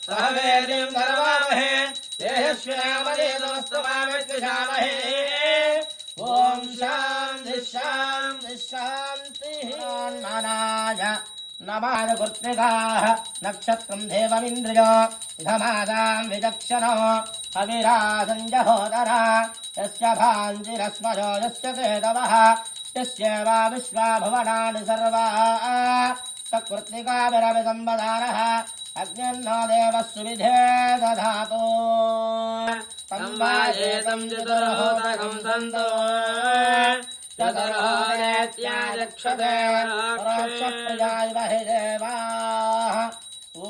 सहवेदिं सर्वामहे देहश्यामलेतमस्तमाविद्विषामहे ॐ शान्ति शान्ति शान्तिः नानाय नमाय कृत्तिकाः नक्षत्रं देवमिन्द्रियो इदमादां विचक्षणो अविरासञ्जहोदरा यस्य भाञ्जिरस्मयो यस्य केतवः यस्येवा विश्वा भुवनानि सर्वा सकृत्तिकाभिरभिसम्बधानः अग्न्यो देवः सुविधे दधातु सम्वायेतं चतुर्होतकं सन्तो चतुर्होदेत्याचक्षते परोक्षप्रियाय हि देवाः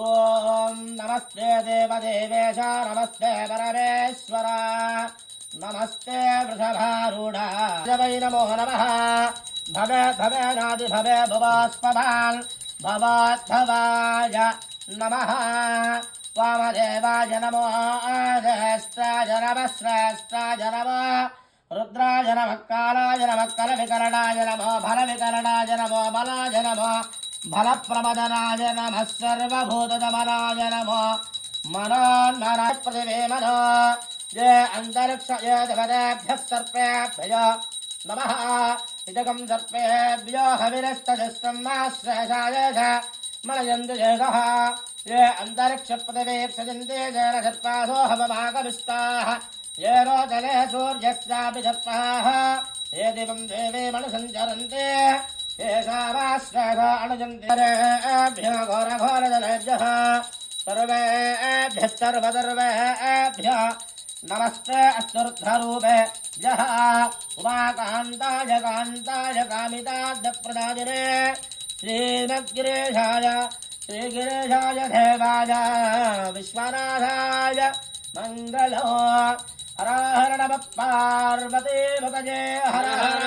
ॐ नमस्ते देवदेवेश नमस्ते परमेश्वर नमस्ते वृषभारूढा वै नमो नमः भवे भवेनादि भवे भुवास्पदान् भवाद्भवाय नमः वामदेवाय नमो ज्येष्ठाय नमः श्रेष्ठाय नमः रुद्राय नमः कालाय नमः कलविकरणाय नमो फलविकरणाय नमो बलाय नमो फलप्रमदनाय नमः सर्वभूतदमनाय नमो मनोन्मनः पृथिवे मनो ये अन्तरिक्ष ये देवतेभ्यः सर्पेभ्यो नमः इदकं सर्पेभ्यो हविरस्तजस्तं माश्रेषाय च मलयन्तु जेगः ये अन्तरिक्षपृथिवीक्षजन्ते येन सर्पासो हवमागविष्टाः ये रोचने सूर्यस्यापि सर्पाः ये दिवं देवे मनुसञ्चरन्ते येषामाश्रेष अणुजन्ते घोरघोरजनेभ्यः सर्वेभ्यः सर्वसर्वेभ्यः नमस्ते अस्तुर्धरूपेभ्यः उमाकान्ताय कान्ताय कामितार्थप्रदायिने श्रीमद्गिरीशाय देवाय विश्वनाथाय मङ्गलो हर हर नमः पार्वतीपतये हर हर